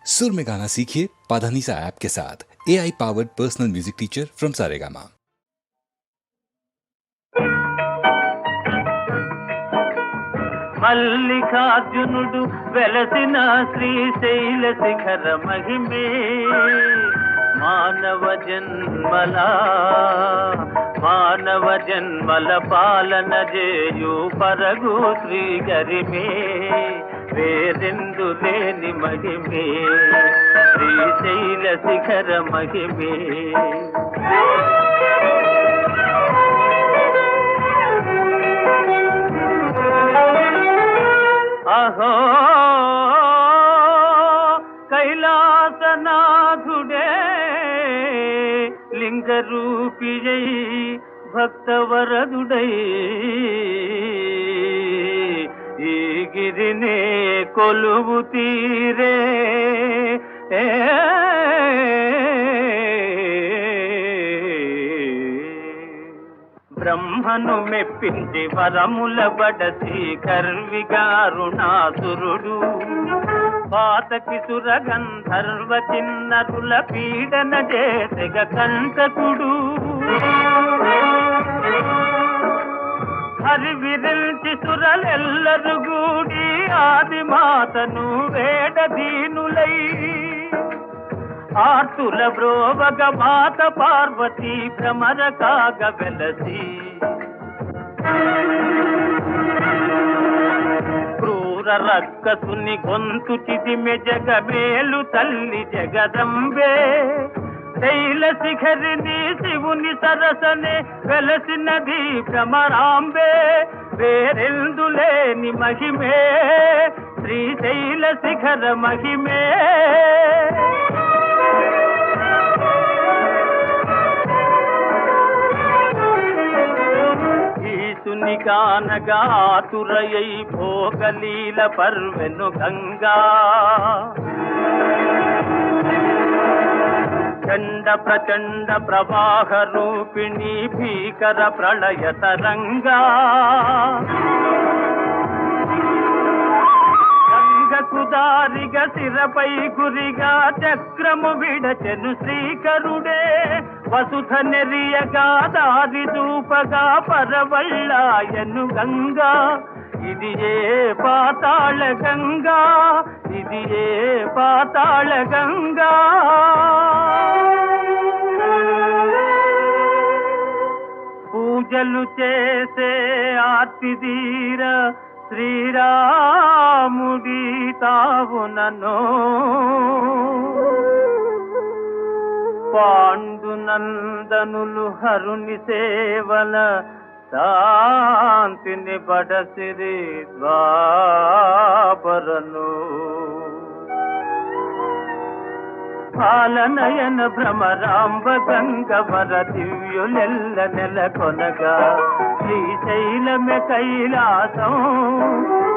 सुर में गाना सीखिए पाधानीसा ऐप के साथ। AI powered personal music teacher from Saregama. మల్లికార్జునుడు వెలసిన శ్రీశైల శిఖర మహిమే మానవ జన్మల పాలన చేయు పరగు శ్రీ గరిమే వేరెందు లేని మహిమే శ్రీశైల శిఖర మహిమే. అహో కైలాసనాథుడే లింగరూపియై భక్తవరదుడై ఈ గిరినే కొలువు తీరే బ్రహ్మను మెప్పించి వరముల బడసి కర్విగారుణాసురుడు పాతకి సురగంధర్వ చిన్నరుల పీడన చేసెగ కంటకుడు హరివిరిల్చి సురలెల్లరు గూడి ఆదిమాతను వేడదీనులై ఆర్తుల బ్రోవగ మాత పార్వతీ భ్రమర కాగ వెలసి క్రూర రక్కసుని గొంతు చిదిమె జగమేలు తల్లి జగదంబే శైల శిఖరిని శివుని సరసనే వెలసినది భ్రమరాంబే వేరెందులేని మహిమే శ్రీశైల శిఖర మహిమే. కానగా ఆతురయై భోగలీల పర్వెను గంగా చండ ప్రచండ ప్రవాహ రూపిణి భీకర ప్రళయ తరంగా గంగకు దారిగా శిరపై గురిగా చక్రము విడచెను శ్రీకరుడే వసుధ నెరియగా దారి దూపగా పరవళ్ళాయను గంగా ఇది ఏ పాతాళ గంగా ఇది ఏ పాతాళ గంగా. పూజలు చేసే ఆర్తిదీర శ్రీరాముడి తావునను పాండునందనులు హరుని సేవల శాంతిని బడసిరి ద్వాపరను పాలనయన భ్రమరాంబ గంగవర దివ్యులెల్ల నెలకొనగా శ్రీశైలమే కైలాసం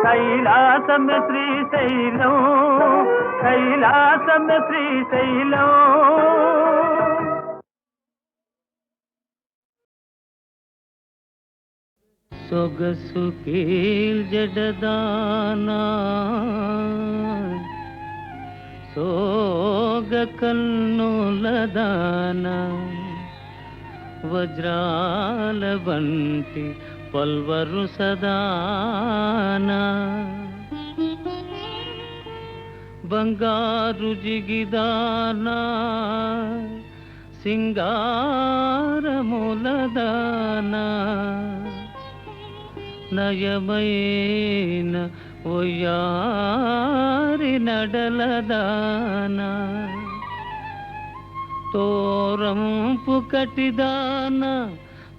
కైలాసమే శ్రీశైలం కైలాసమే శ్రీశైలం. సొగసు కీల్ జడదానా సోగ కన్నులదాన వజ్రాల వంటి పల్వరు సదానా బంగారు జిగిదానా సింగారములదానా నయమైన ఒయ్యారి నడలదానా తోరంపు కటిదానా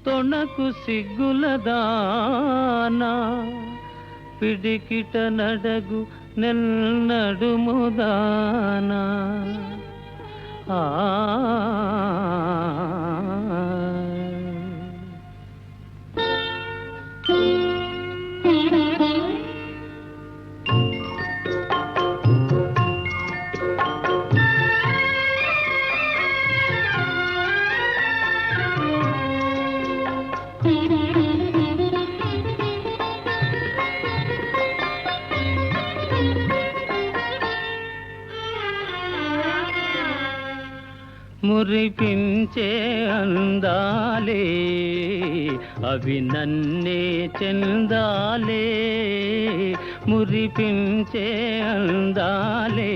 తొణకు సిగ్గులదానా పిడికిట నడగు నెల్నడుముదానా ఆ మురిపించే అందాలే అవి నన్నే చెందాలే, మురిపించే అందాలే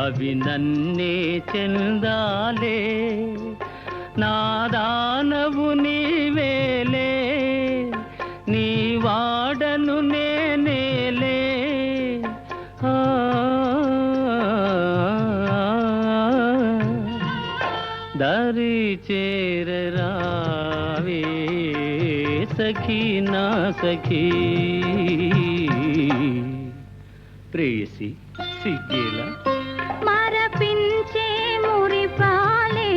అవి నన్నే చెందాలే. నా దానవు నీవేలే, నీ వాడను నేనేలే. దరి చేరరావే సఖీ నా సఖీ. ప్రేయసి సిగ్గేలా మరపించే మురిపాలే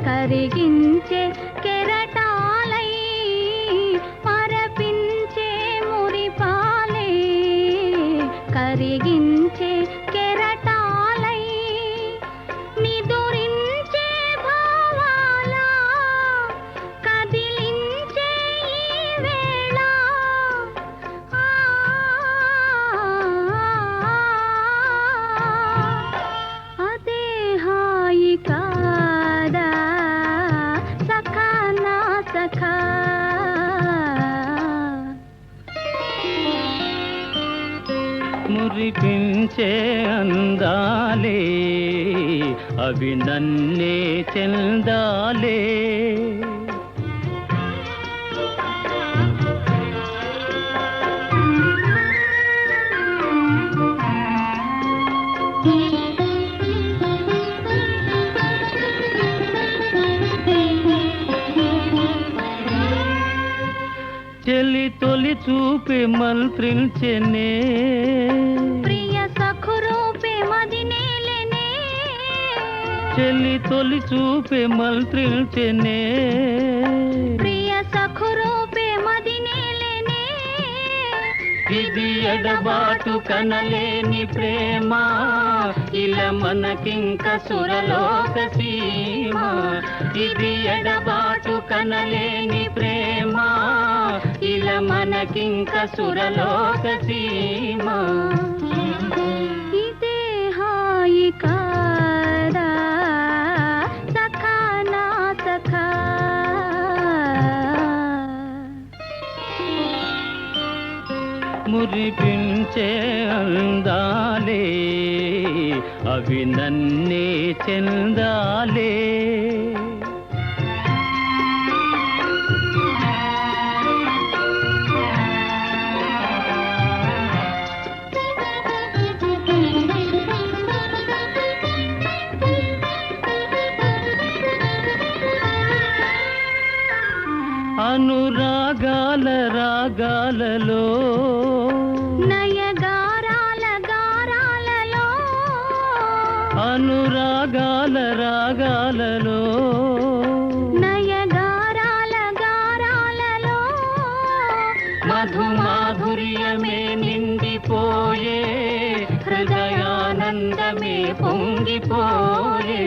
కరిగించే కెరటాలై, మరపించే మురిపాలే కరిగించే కెరటాలై, నిదురించే భావాల కదిలించే ఈ వేళ. అదే హాయి కాదా సఖా నా సఖా. మురిపించే అందాలే అవి నన్నే చెందాలే. చెలి తొలి చూపే మంత్రించెనే, ప్రియ సఖురూపే మదినేలెనే, చెలి తొలి చూపే మంత్రించెనే, ప్రియ సఖురూపే మదినేలెనే. ఇది ఎడబాటు కనలేని ప్రేమ, ఇలా మనకింక సురలోక సీమ. ఇది ఎడబాటు కనలేని ప్రేమ, ఇలా మనకింక సురలోక సీమ. ఇదే హాయి కాదా సఖా నా సఖా. మురిపించే అందాలే అవి నన్నే చెందాలే. అనురాగాల రాగాలలో, నయగారాల గారాలలో, అనురాగాల రాగాలలో, నయగారాల గారాలలో, మధుమాధుర్యమే నిండిపోయే, హృదయానందమే పొంగిపోయే.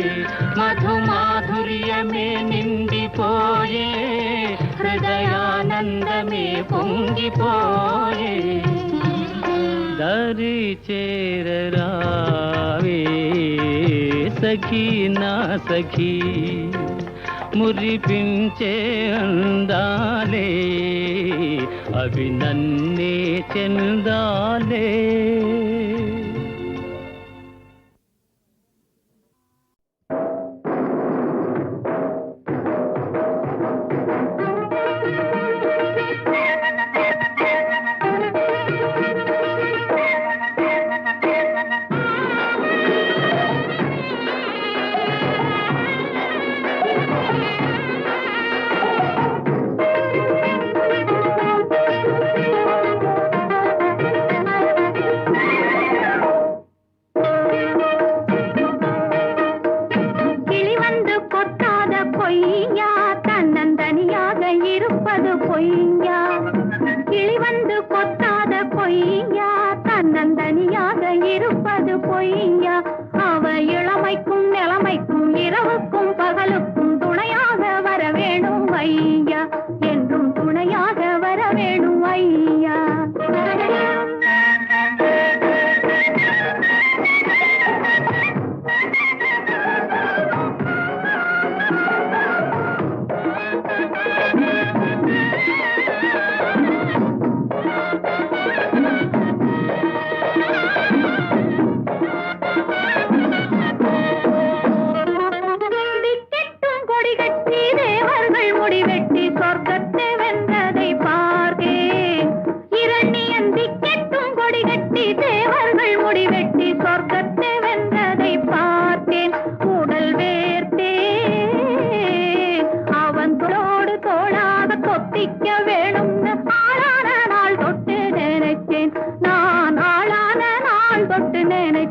మధుమాధుర్యమే నిండిపోయే, హృదయానందమే పొంగిపోయే. దరి చేరరావే సఖీ నా సఖీ. మురిపించే అందాలే అవి నన్నే చెందాలే.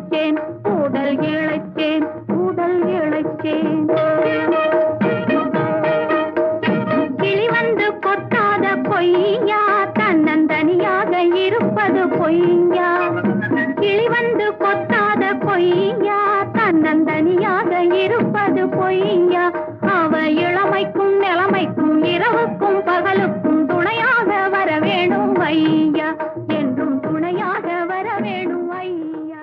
இழைச்சேன் கூடல் இழைச்சேன் கூடல் இழைச்சேன் கிளி வந்து கொட்டாத பொய்யா தன்னந்தனியாக இருப்பது பொய்யா கிளி வந்து கொட்டாத பொய்யா தன்னந்தனியாக இருப்பது பொய்யா அவ இளமைக்கும் நிலைமைக்கும் இரவுக்கும் பகலுக்கும் துணையாக வர வேணும் ஐயா என்றும் துணையாக வர வேணும் ஐயா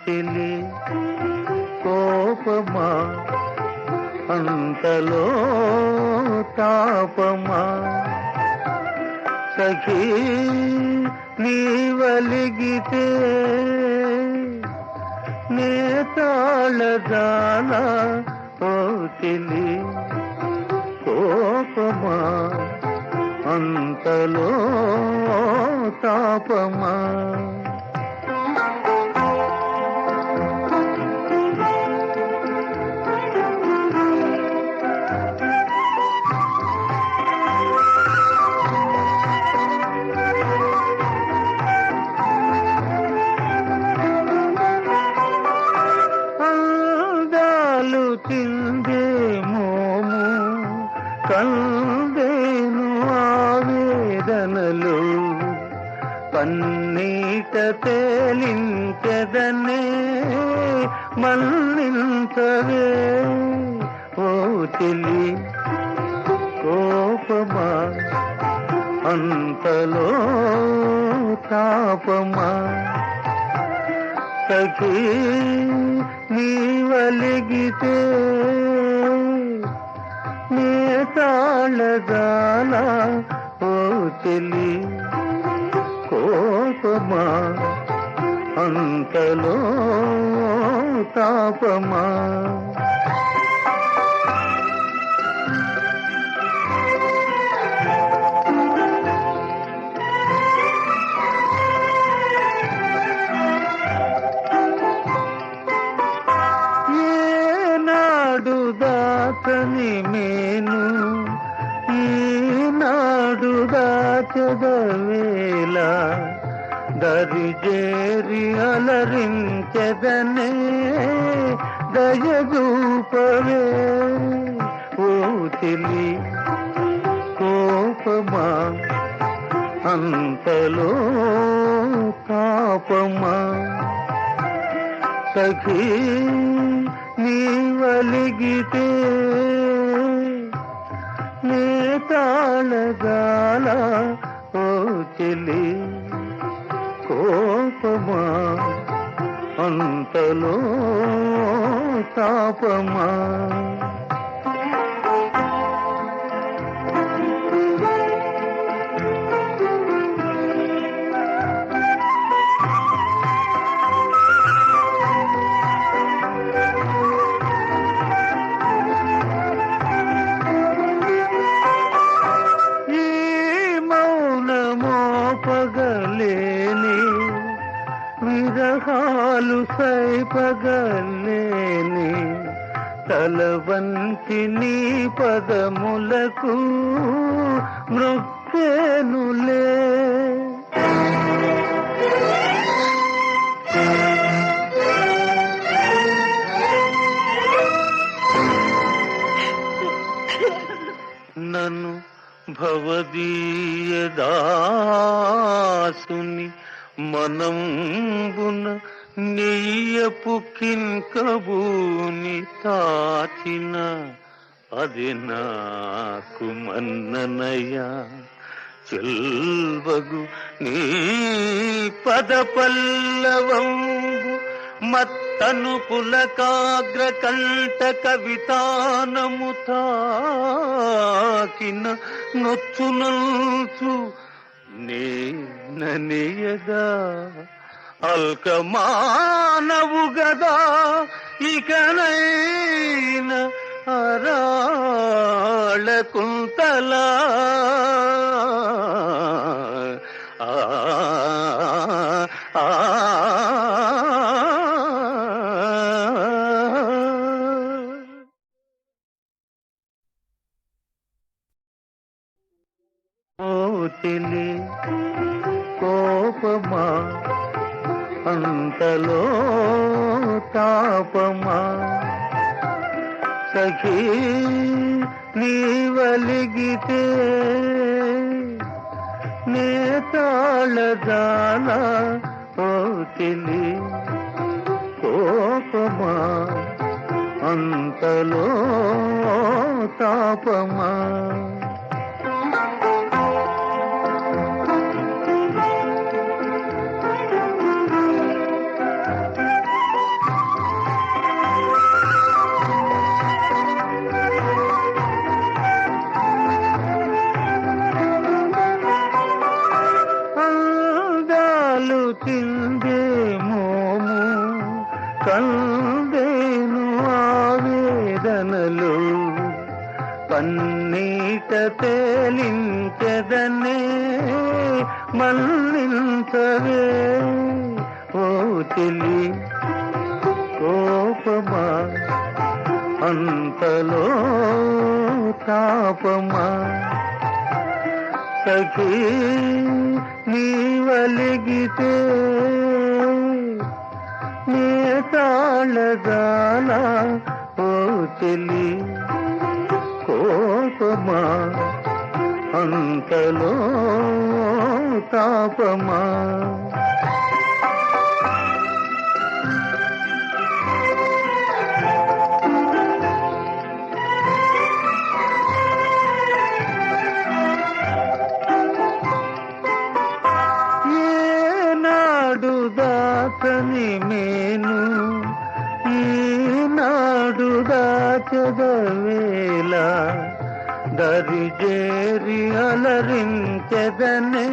చెలి కోపమా అంతలో తాపమా సఖీ నీవలిగితే నే తాళదానా ఓ చెలి కోపమా అంతలో తాపమా చిందే మోము కందేను ఆవేదనలు పన్నీట తేలించెదనే మన్నించవే ఓ చెలి కోపమా అంతలో తాపమా సఖీ నీవలిగితే నే తాళగాల ఓ చెలి కోపమా అంతలో తాపమా ఏనాడు దాచని మేను ఈనాడు దాచదవేళ దరిజేరి అలరించెదనే దయగూపవే ఓ చెలి కోపమా అంతలో తాపమా సఖీ నీవలిగితే నే తాళగాల ఓ చెలి కోపమా అంతలో తాపమా పగలేని విరహాలు సైపగలేని తల వంచి నీ పదములకు మృక్కేనులే నన్ను భవదీయ దాసుని మనంబున నెయ్యపు కింకబూని తాచిన అది నాకు మన్ననయ్యా చెల్వగు నీ పద పల్లవంబు మత్తను పులకాగ్ర కంఠ కవితానము తాకిన నొచ్చునల్చు నేననియగా అల్కమానవు గదా ఇకనైన అరాళ కుంతలా ఓ చెలి కోపమా అంతలో తాపమా సఖీ నీవలిగితే నే తాళగాల ఓ చెలి కోపమా అంతలో తాపమా చిందే మోము కందేను ఆవేదనలు పన్నీట తేలించెదనే మల్లించవే ఓ చెలి కోపమా అంతలో తాపమా సఖీ నీవలిగితే నే తాళగాల ఓ చెలి కోపమా అంతలో తాపమా దాచని మేను ఈనాడు దాచదవేళ దరిజేరి అలరించెదనే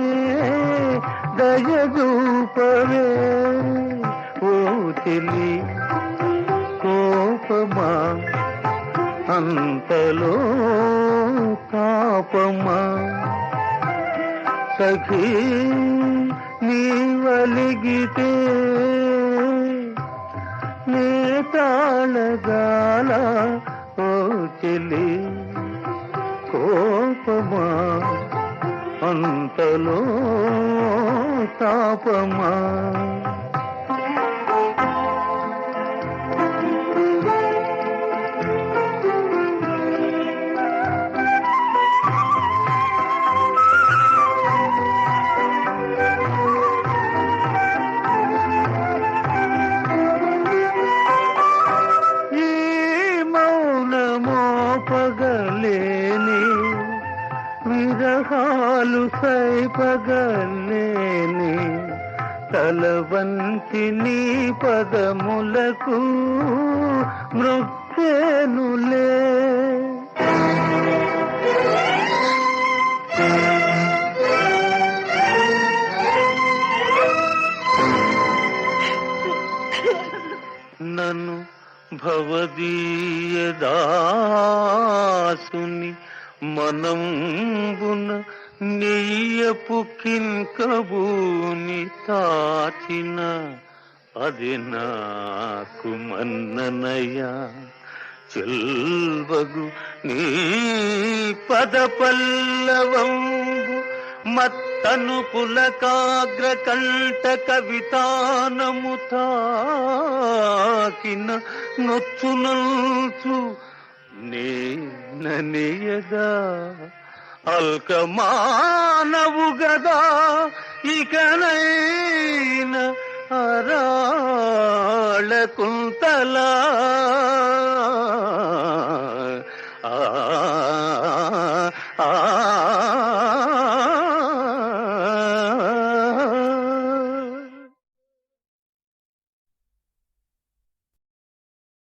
దయదూపవే ఓ చెలి కోపమా అంతలో తాపమా సఖీ నీవలిగితే నే తాళగాల ఓ చెలి కోపమా అంతలో తాపమా పగలేని విరహాలు సైపగలేని తలవంతి నీ పదములకు మృక్కేనులే నన్ను భవదీయ దాసుని మనంబున నెయ్యపు కింకబూని తాచిన అది నాకు మన్ననయ్యా చెల్వగు నీ పద పల్లవంబు మత్తను పులకాగ్ర కంఠ కవితానము తాకిన నొచ్చునల్చు నేననియదా అల్కమానవు గదా ఇకనైన అరాళ కుంతలా